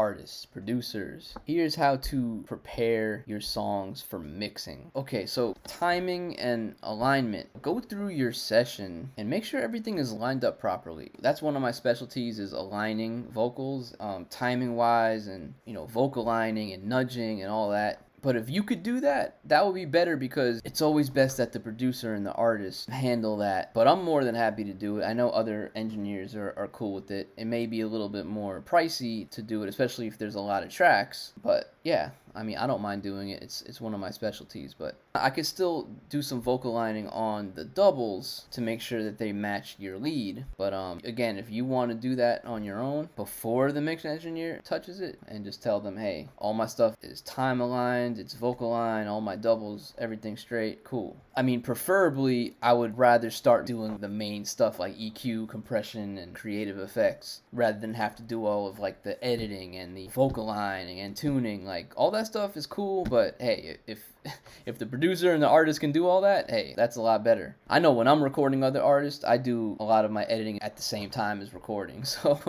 artists, producers, here's how to prepare your songs for mixing. Okay, so timing and alignment. Go through your session and make sure everything is lined up properly. That's one of my specialties, is aligning vocals, timing wise, and vocal lining and nudging and all that. But if you could do that, that would be better, because it's always best that the producer and the artist handle that. But I'm more than happy to do it. I know other engineers are cool with it. It may be a little bit more pricey to do it, especially if there's a lot of tracks. But yeah, I mean, I don't mind doing it. It's one of my specialties. But I could still do some vocal lining on the doubles to make sure that they match your lead. But again, if you want to do that on your own before the mix engineer touches it, and just tell them, hey, all my stuff is time aligned, it's vocal line, all my doubles, everything straight, cool. I mean, preferably, I would rather start doing the main stuff like EQ, compression, and creative effects, rather than have to do all of like the editing and the vocal lining and tuning. Like, all that stuff is cool, but hey, if the producer and the artist can do all that, hey, that's a lot better. I know when I'm recording other artists, I do a lot of my editing at the same time as recording, so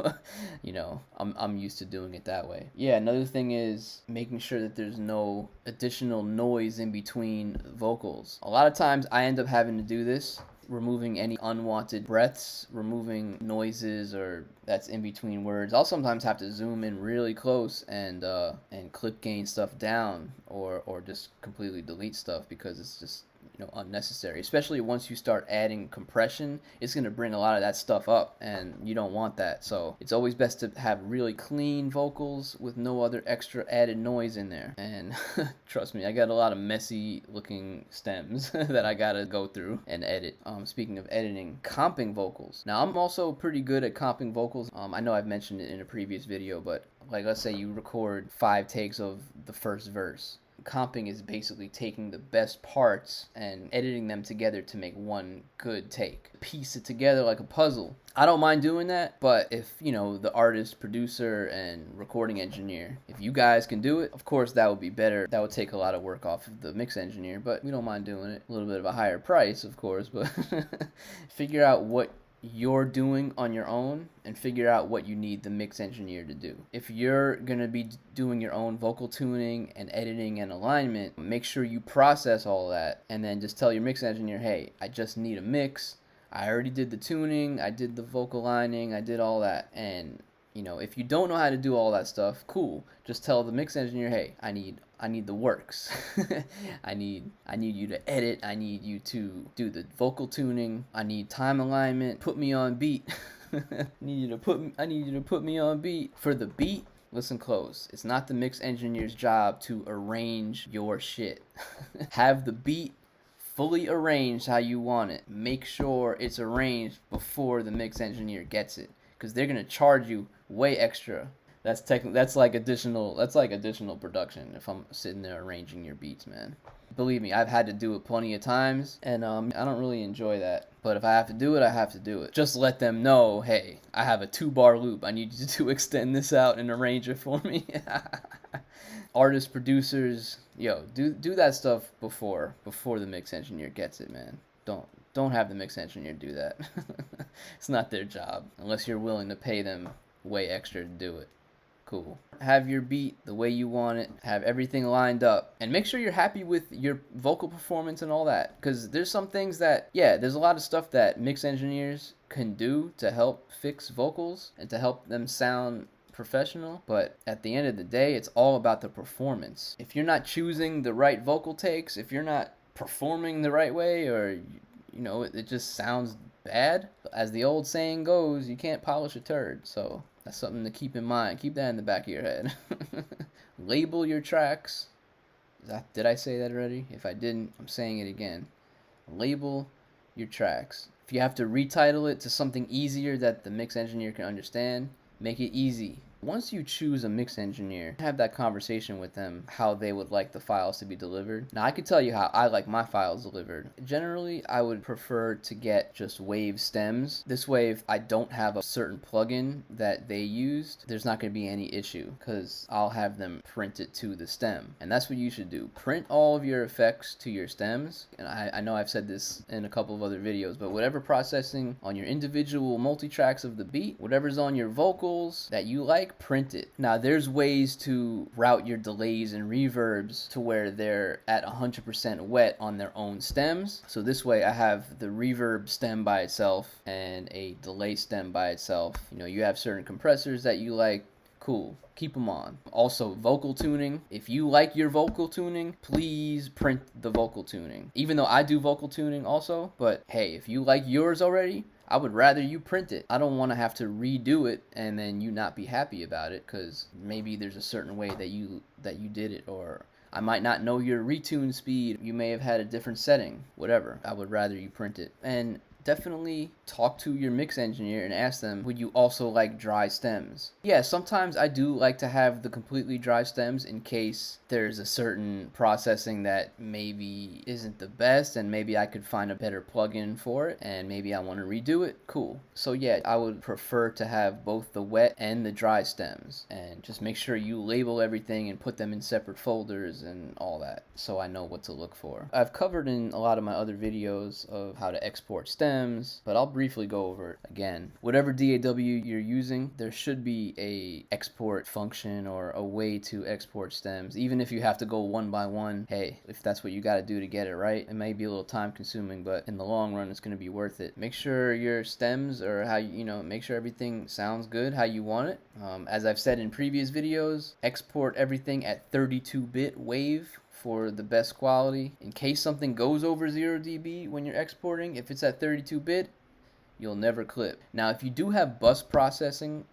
I'm used to doing it that way. Yeah, another thing is making sure that there's no additional noise in between vocals. A lot of times I end up having to do this, removing any unwanted breaths, removing noises or that's in between words. I'll sometimes have to zoom in really close and clip gain stuff down, or just completely delete stuff, because it's just unnecessary. Especially once you start adding compression, it's going to bring a lot of that stuff up, and you don't want that. So it's always best to have really clean vocals with no other extra added noise in there. And trust me, I got a lot of messy looking stems that I gotta go through and edit. Speaking of editing, comping vocals. Now, I'm also pretty good at comping vocals. I know I've mentioned it in a previous video, but like, let's say you record 5 takes of the first verse. Comping is basically taking the best parts and editing them together to make one good take. Piece it together like a puzzle. I don't mind doing that, but if, the artist, producer, and recording engineer, if you guys can do it, of course that would be better. That would take a lot of work off of the mix engineer, but we don't mind doing it. A little bit of a higher price, of course, but figure out what you're doing on your own and figure out what you need the mix engineer to do. If you're gonna be doing your own vocal tuning and editing and alignment, make sure you process all that and then just tell your mix engineer, hey, I just need a mix. I already did the tuning, I did the vocal lining, I did all that. And if you don't know how to do all that stuff, cool. Just tell the mix engineer, hey, I need the works. I need you to edit. I need you to do the vocal tuning. I need time alignment. Put me on beat. I need you to put me on beat. For the beat, listen close. It's not the mix engineer's job to arrange your shit. Have the beat fully arranged how you want it. Make sure it's arranged before the mix engineer gets it, because they're gonna charge you way extra. That's like additional production if I'm sitting there arranging your beats, man. Believe me, I've had to do it plenty of times, and I don't really enjoy that. But if I have to do it, I have to do it. Just let them know, hey, I have a 2-bar loop. I need you to extend this out and arrange it for me. Artists, producers, do that stuff before the mix engineer gets it, man. Don't have the mix engineer do that. It's not their job, unless you're willing to pay them way extra to do it. Cool. Have your beat the way you want it. Have everything lined up. And make sure you're happy with your vocal performance and all that. Because there's some things that, there's a lot of stuff that mix engineers can do to help fix vocals and to help them sound professional. But at the end of the day, it's all about the performance. If you're not choosing the right vocal takes, if you're not performing the right way, or it just sounds bad, as the old saying goes, you can't polish a turd. So that's something to keep in mind. Keep that in the back of your head. Label your tracks. Did I say that already? If I didn't, I'm saying it again. Label your tracks. If you have to retitle it to something easier that the mix engineer can understand, make it easy. Once you choose a mix engineer, have that conversation with them, how they would like the files to be delivered. Now, I can tell you how I like my files delivered. Generally, I would prefer to get just wave stems. This way, if I don't have a certain plugin that they used, there's not going to be any issue, because I'll have them print it to the stem. And that's what you should do. Print all of your effects to your stems. And I know I've said this in a couple of other videos, but whatever processing on your individual multi-tracks of the beat, whatever's on your vocals that you like, like, print it. Now, there's ways to route your delays and reverbs to where they're at 100% wet on their own stems. So this way I have the reverb stem by itself and a delay stem by itself. You know, you have certain compressors that you like. Cool, keep them on. Also, vocal tuning. If you like your vocal tuning, please print the vocal tuning. Even though I do vocal tuning also, but hey, if you like yours already, I would rather you print it. I don't want to have to redo it and then you not be happy about it, because maybe there's a certain way that you did it, or I might not know your retune speed. You may have had a different setting, whatever. I would rather you print it. And definitely talk to your mix engineer and ask them, would you also like dry stems? Yeah, sometimes I do like to have the completely dry stems in case there's a certain processing that maybe isn't the best and maybe I could find a better plugin for it and maybe I want to redo it. Cool. So yeah, I would prefer to have both the wet and the dry stems, and just make sure you label everything and put them in separate folders and all that so I know what to look for. I've covered in a lot of my other videos of how to export stems, but I'll briefly go over it again. Whatever DAW you're using, there should be a export function or a way to export stems. Even if you have to go one by one, hey, if that's what you got to do to get it right, it may be a little time consuming, but in the long run, it's going to be worth it. Make sure your stems or how you know, make sure everything sounds good how you want it. As I've said in previous videos, export everything at 32-bit wave for the best quality. In case something goes over 0 dB when you're exporting, if it's at 32-bit, you'll never clip. Now, if you do have bus processing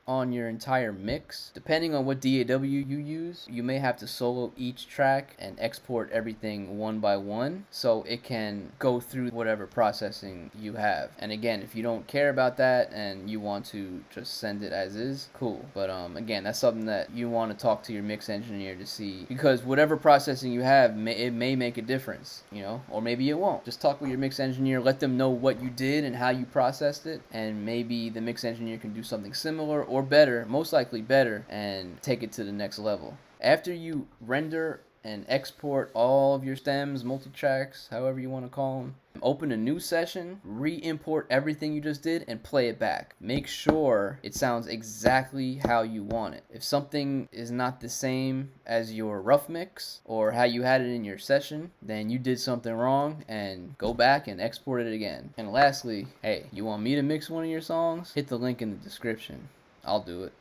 on your entire mix, depending on what DAW you use, you may have to solo each track and export everything one by one so it can go through whatever processing you have. And again, if you don't care about that and you want to just send it as is, cool. But again, that's something that you want to talk to your mix engineer to see, because whatever processing you have, it may make a difference, you know, or maybe it won't. Just talk with your mix engineer, let them know what you did and how you processed it, and maybe the mix engineer can do something similar or better, most likely better, and take it to the next level. After you render and export all of your stems, multi-tracks, however you want to call them, open a new session, re-import everything you just did, and play it back. Make sure it sounds exactly how you want it. If something is not the same as your rough mix or how you had it in your session, then you did something wrong, and go back and export it again. And lastly, hey, you want me to mix one of your songs? Hit the link in the description. I'll do it.